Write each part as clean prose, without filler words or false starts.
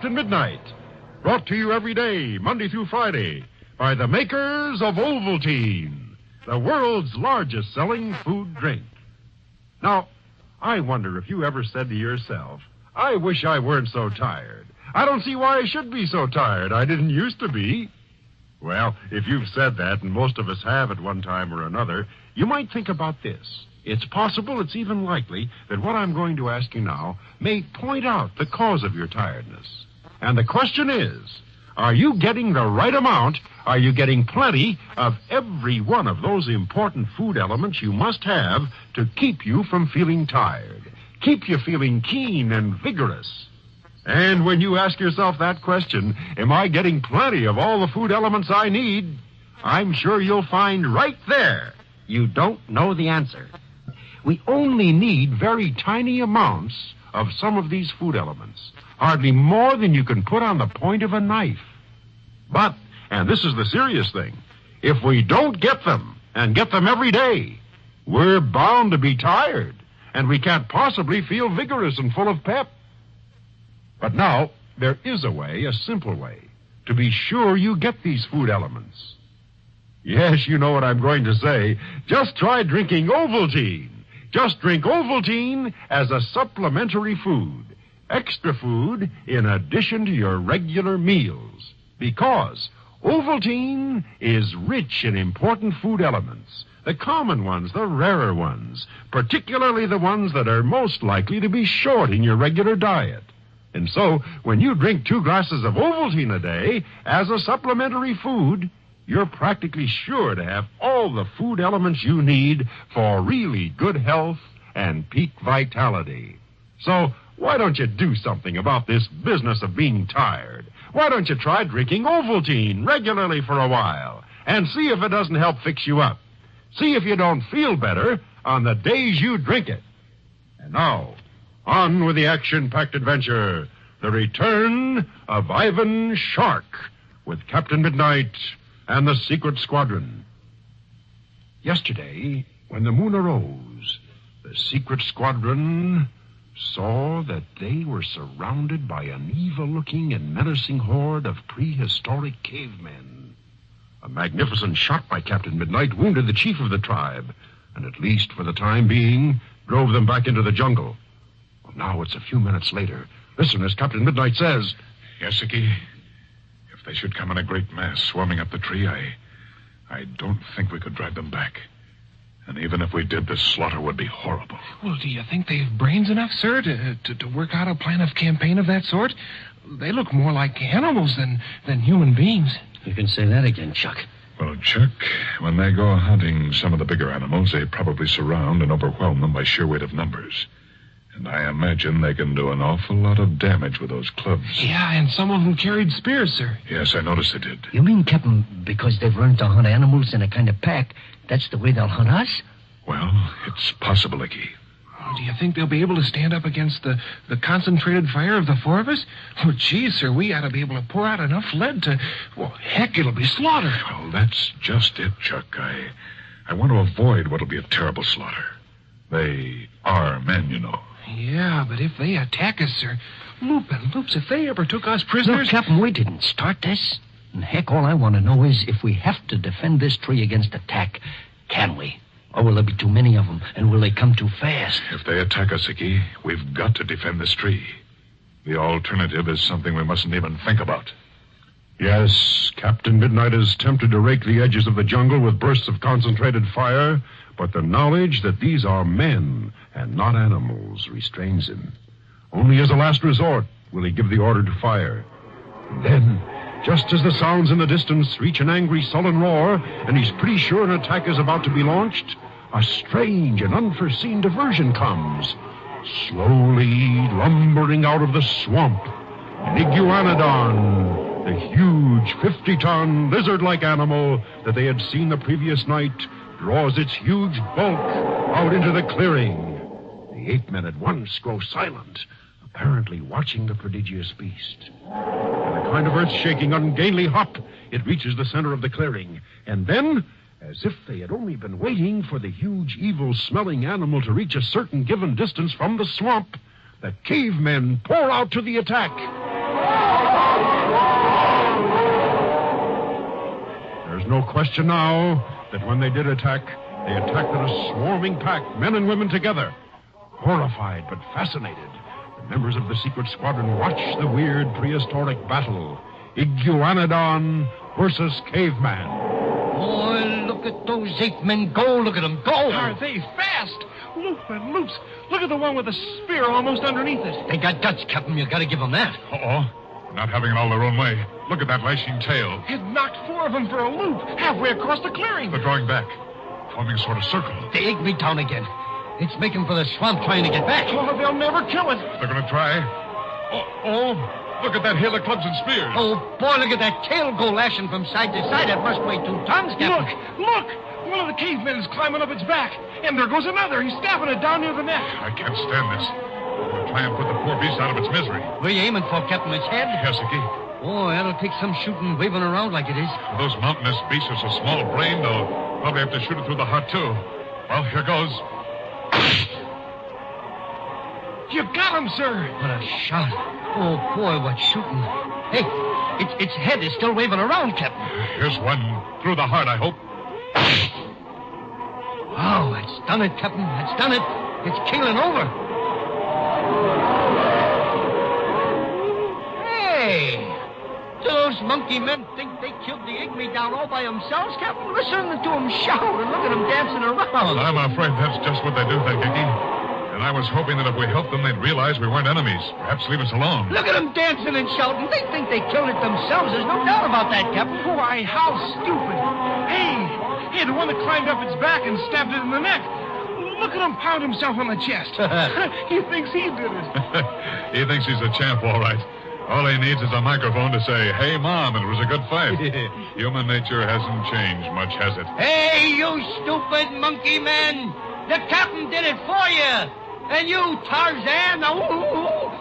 Captain Midnight. Brought to you every day, Monday through Friday, by the makers of Ovaltine, the world's largest selling food drink. Now, I wonder if you ever said to yourself, I wish I weren't so tired. I don't see why I should be so tired. I didn't used to be. Well, if you've said that, and most of us have at one time or another, you might think about this. It's possible, it's even likely, that what I'm going to ask you now may point out the cause of your tiredness. And the question is, are you getting the right amount? Are you getting plenty of every one of those important food elements you must have to keep you from feeling tired, keep you feeling keen and vigorous? And when you ask yourself that question, am I getting plenty of all the food elements I need? I'm sure you'll find right there you don't know the answer. We only need very tiny amounts of some of these food elements, hardly more than you can put on the point of a knife. But, and this is the serious thing, if we don't get them, and get them every day, we're bound to be tired, and we can't possibly feel vigorous and full of pep. But now, there is a way, a simple way, to be sure you get these food elements. Yes, you know what I'm going to say. Just try drinking Ovaltine. Just drink Ovaltine as a supplementary food. Extra food in addition to your regular meals. Because Ovaltine is rich in important food elements. The common ones, the rarer ones. Particularly the ones that are most likely to be short in your regular diet. And so, when you drink 2 glasses of Ovaltine a day as a supplementary food, you're practically sure to have all the food elements you need for really good health and peak vitality. So, why don't you do something about this business of being tired? Why don't you try drinking Ovaltine regularly for a while and see if it doesn't help fix you up? See if you don't feel better on the days you drink it. And now, on with the action-packed adventure, the return of Ivan Shark with Captain Midnight and the Secret Squadron. Yesterday, when the moon arose, the Secret Squadron saw that they were surrounded by an evil-looking and menacing horde of prehistoric cavemen. A magnificent shot by Captain Midnight wounded the chief of the tribe, and at least for the time being, drove them back into the jungle. Well, now it's a few minutes later. Listen as Captain Midnight says. Yes, Icky. If they should come in a great mass swarming up the tree, I don't think we could drive them back. And even if we did, the slaughter would be horrible. Well, do you think they've brains enough, sir, to work out a plan of campaign of that sort? They look more like animals than human beings. You can say that again, Chuck. Well, Chuck, when they go hunting some of the bigger animals, they probably surround and overwhelm them by sheer weight of numbers. And I imagine they can do an awful lot of damage with those clubs. Yeah, and some of them carried spears, sir. Yes, I noticed they did. You mean, Captain, because they've learned to hunt animals in a kind of pack, that's the way they'll hunt us? Well, it's possible, Icky. Do you think they'll be able to stand up against the concentrated fire of the 4 of us? Oh, geez, sir, we ought to be able to pour out enough lead to... Well, heck, it'll be slaughter. Well, that's just it, Chuck. I want to avoid what'll be a terrible slaughter. They are men, you know. Yeah, but if they attack us, sir... Lupin, Loops, if they ever took us prisoners... Look, Captain, we didn't start this. And heck, all I want to know is if we have to defend this tree against attack, can we? Or will there be too many of them, and will they come too fast? If they attack us, Icky, we've got to defend this tree. The alternative is something we mustn't even think about. Yes, Captain Midnight is tempted to rake the edges of the jungle with bursts of concentrated fire, but the knowledge that these are men and not animals restrains him. Only as a last resort will he give the order to fire. And then, just as the sounds in the distance reach an angry, sullen roar, and he's pretty sure an attack is about to be launched, a strange and unforeseen diversion comes. Slowly lumbering out of the swamp, an iguanodon, the huge 50-ton lizard-like animal that they had seen the previous night, draws its huge bulk out into the clearing. The 8 men at once grow silent, apparently watching the prodigious beast. In a kind of earth-shaking, ungainly hop, it reaches the center of the clearing. And then, as if they had only been waiting for the huge, evil-smelling animal to reach a certain given distance from the swamp, the cavemen pour out to the attack. question now that when they did attack, they attacked in a swarming pack, men and women together. Horrified but fascinated, the members of the secret squadron watched the weird prehistoric battle. Iguanodon versus Caveman. Boy, look at those ape men go. Look at them go. Are they fast? Loop and loops. Look at the one with the spear almost underneath it. They got guts, Captain. You gotta give them that. Uh-oh. Not having it all their own way. Look at that lashing tail. It knocked 4 of them for a loop, halfway across the clearing. They're drawing back, forming a sort of circle. They egged me down again. It's making for the swamp trying to get back. Oh, they'll never kill it. They're going to try. Oh, look at that hail of clubs and spears. Oh, boy, look at that tail go lashing from side to side. It must weigh 2 tons, Captain. Look! One of the cavemen is climbing up its back. And there goes another. He's stabbing it down near the neck. I can't stand this. We'll try and put the poor beast out of its misery. Where you aiming for, Captain? Its head? Yes, Icky. Oh, that'll take some shooting, waving around like it is. Those mountainous beasts are so small-brained, they'll probably have to shoot it through the heart, too. Well, here goes. You got him, sir. What a shot. Oh, boy, what shooting. Hey, its head is still waving around, Captain. Here's one through the heart, I hope. Wow, it's done it, Captain. It's done it. It's keeling over. Hey! Do those monkey men think they killed the Igme down all by themselves, Captain? Listen to them shout and look at them dancing around. I'm afraid that's just what they do think, Icky. And I was hoping that if we helped them, they'd realize we weren't enemies. Perhaps leave us alone. Look at them dancing and shouting. They think they killed it themselves. There's no doubt about that, Captain. Why, how stupid. Hey, the one that climbed up its back and stabbed it in the neck. Look at him pound himself on the chest. He thinks he did it. He thinks he's a champ, all right. All he needs is a microphone to say, "Hey, Mom, it was a good fight." Human nature hasn't changed much, has it? Hey, you stupid monkey men. The captain did it for you. And you, Tarzan,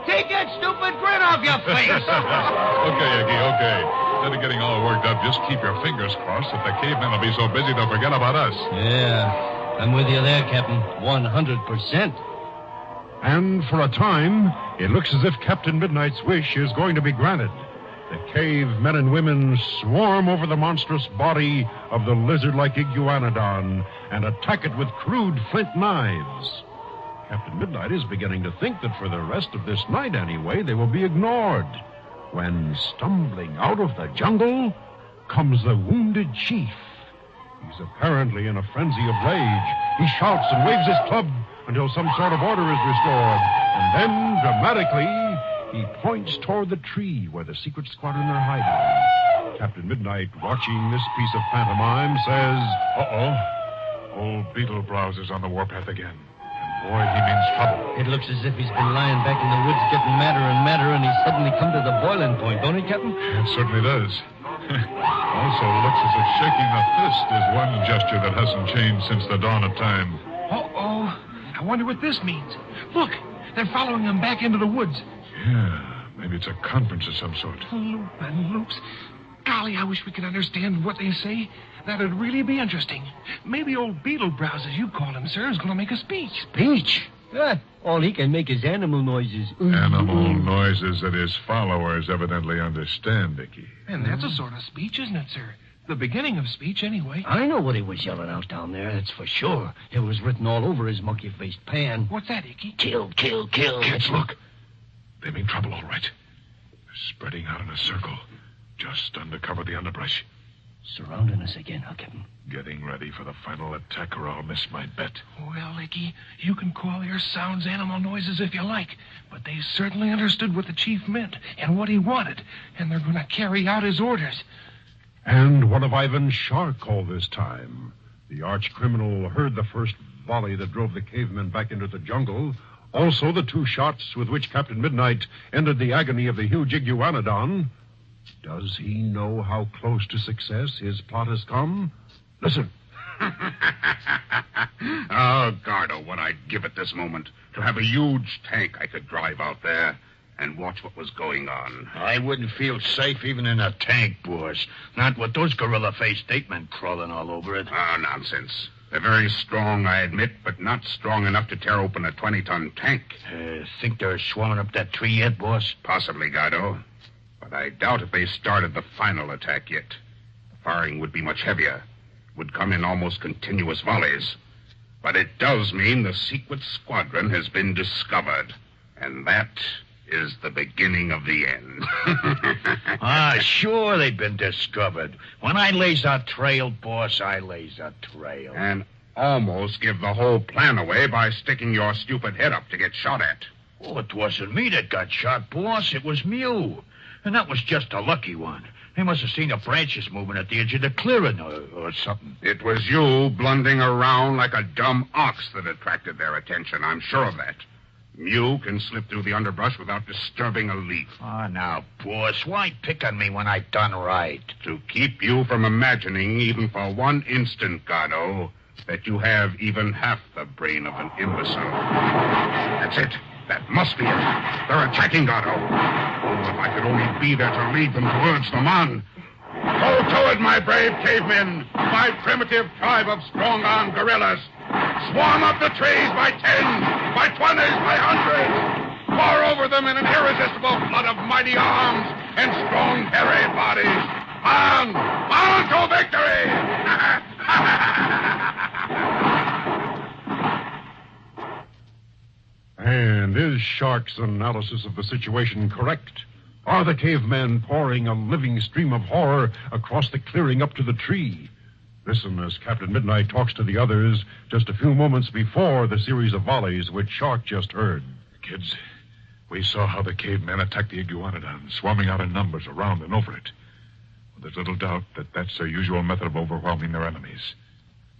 take that stupid grin off your face. Okay, Iggy, okay. Instead of getting all worked up, just keep your fingers crossed that the cavemen will be so busy they'll forget about us. Yeah, I'm with you there, Captain. 100%. And for a time, it looks as if Captain Midnight's wish is going to be granted. The cave men and women swarm over the monstrous body of the lizard-like Iguanodon and attack it with crude flint knives. Captain Midnight is beginning to think that for the rest of this night, anyway, they will be ignored. When, stumbling out of the jungle, comes the wounded chief. He's apparently in a frenzy of rage. He shouts and waves his club until some sort of order is restored. And then, dramatically, he points toward the tree where the secret squadron are hiding. Captain Midnight, watching this piece of pantomime, says, Uh-oh. Old Beetlebrows is on the warpath again. Boy, he means trouble. It looks as if he's been lying back in the woods getting madder and madder, and he's suddenly come to the boiling point, don't he, Captain? It certainly does. Also looks as if shaking the fist is one gesture that hasn't changed since the dawn of time. Uh-oh. I wonder what this means. Look, they're following him back into the woods. Yeah, maybe it's a conference of some sort. Loop and loops. Golly, I wish we could understand what they say. That'd really be interesting. Maybe old Beetlebrows, as you call him, sir, is going to make a speech. Speech? All he can make is animal noises. Animal noises that his followers evidently understand, Icky. And that's a sort of speech, isn't it, sir? The beginning of speech, anyway. I know what he was yelling out down there, that's for sure. It was written all over his monkey-faced pan. What's that, Icky? Kill, kill, kill. Kids, look. They mean trouble, all right. They're spreading out in a circle, just under cover of the underbrush. Surrounding us again, huh, Captain? Getting ready for the final attack, or I'll miss my bet. Well, Icky, you can call their sounds animal noises if you like, but they certainly understood what the chief meant and what he wanted, and they're going to carry out his orders. And what of Ivan Shark all this time? The arch-criminal heard the first volley that drove the cavemen back into the jungle. Also the 2 shots with which Captain Midnight ended the agony of the huge Iguanodon. Does he know how close to success his plot has come? Listen. Oh, Gardo, what I'd give at this moment to have a huge tank I could drive out there and watch what was going on. I wouldn't feel safe even in a tank, boss. Not with those gorilla-faced ape men crawling all over it. Oh, nonsense. They're very strong, I admit, but not strong enough to tear open a 20-ton tank. Think they're swarming up that tree yet, boss? Possibly, Gardo. But I doubt if they started the final attack yet. The firing would be much heavier, would come in almost continuous volleys. But it does mean the secret squadron has been discovered, and that is the beginning of the end. Sure they've been discovered. When I lays a trail, boss, I lays a trail. And almost give the whole plan away by sticking your stupid head up to get shot at. Oh, it wasn't me that got shot, boss. It was Mew. And that was just a lucky one. He must have seen the branches moving at the edge of the clearing or something. It was you blundering around like a dumb ox that attracted their attention. I'm sure of that. Mew can slip through the underbrush without disturbing a leaf. Now, boss, why pick on me when I done right? To keep you from imagining, even for one instant, Gardo, that you have even half the brain of an imbecile. That's it. That must be it. They're attacking Gardo. Oh, if I could only be there to lead them to urge them on. Go to it, my brave cavemen. My primitive tribe of strong-armed guerrillas. Swarm up the trees by tens, by 20s, by hundreds. Pour over them in an irresistible flood of mighty arms and strong, hairy bodies. On! On to victory! And is Shark's analysis of the situation correct? Are the cavemen pouring a living stream of horror across the clearing up to the tree? Listen as Captain Midnight talks to the others just a few moments before the series of volleys which Shark just heard. Kids, we saw how the cavemen attacked the iguanodon, swarming out in numbers around and over it. Well, there's little doubt that that's their usual method of overwhelming their enemies.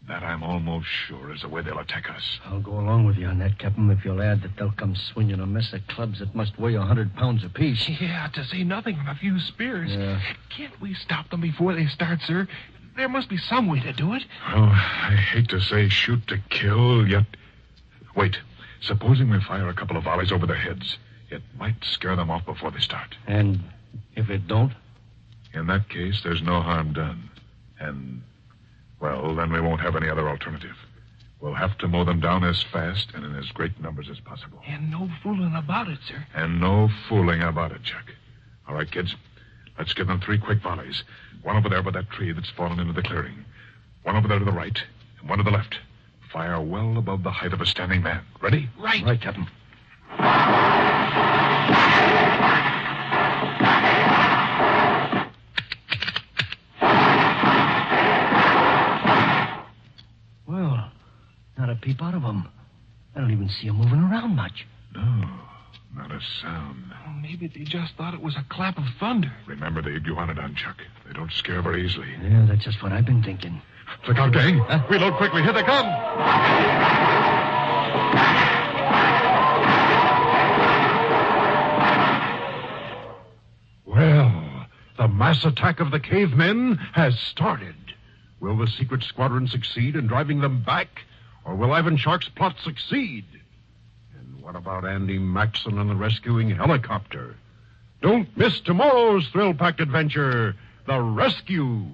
That I'm almost sure is the way they'll attack us. I'll go along with you on that, Captain, if you'll add that they'll come swinging a mess of clubs that must weigh 100 pounds apiece. Yeah, to say nothing of a few spears. Yeah. Can't we stop them before they start, sir? There must be some way to do it. Well, I hate to say shoot to kill, yet... Wait. Supposing we fire a couple of volleys over their heads, it might scare them off before they start. And if it don't? In that case, there's no harm done. And, well, then we won't have any other alternative. We'll have to mow them down as fast and in as great numbers as possible. And no fooling about it, sir. And no fooling about it, Chuck. All right, kids. Let's give them 3 quick volleys. One over there by that tree that's fallen into the clearing. One over there to the right, and one to the left. Fire well above the height of a standing man. Ready? Right. Right, Captain. Well, not a peep out of them. I don't even see them moving around much. No, not a sound. Well, maybe they just thought it was a clap of thunder. Remember the iguanodon, Chuck. They don't scare very easily. Yeah, that's just what I've been thinking. Look out, gang. Huh? Reload quickly. Here they come. Well, the mass attack of the cavemen has started. Will the secret squadron succeed in driving them back, or will Ivan Shark's plot succeed? And what about Andy Maxson and the rescuing helicopter? Don't miss tomorrow's thrill-packed adventure, The Rescue.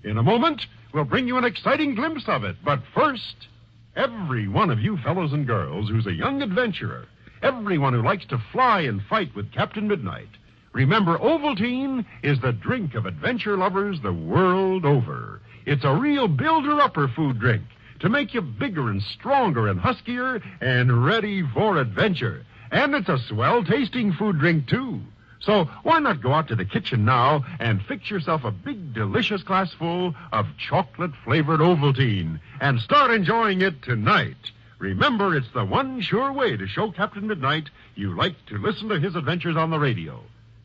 In a moment, we'll bring you an exciting glimpse of it. But first, every one of you fellows and girls who's a young adventurer, everyone who likes to fly and fight with Captain Midnight, remember Ovaltine is the drink of adventure lovers the world over. It's a real builder-upper food drink to make you bigger and stronger and huskier and ready for adventure. And it's a swell-tasting food drink, too. So why not go out to the kitchen now and fix yourself a big, delicious glassful of chocolate-flavored Ovaltine and start enjoying it tonight. Remember, it's the one sure way to show Captain Midnight you like to listen to his adventures on the radio.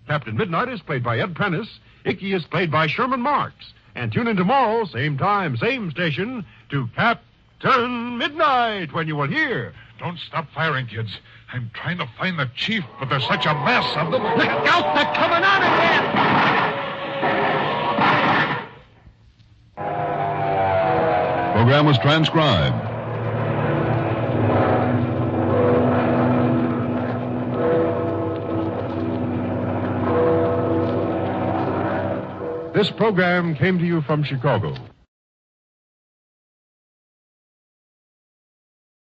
Captain Midnight is played by Ed Prentice. Icky is played by Sherman Marks. And tune in tomorrow, same time, same station, to Captain Midnight, when you will hear... Don't stop firing, kids. I'm trying to find the chief, but there's such a mess of them. Look out! They're coming on again! Program was transcribed. This program came to you from Chicago.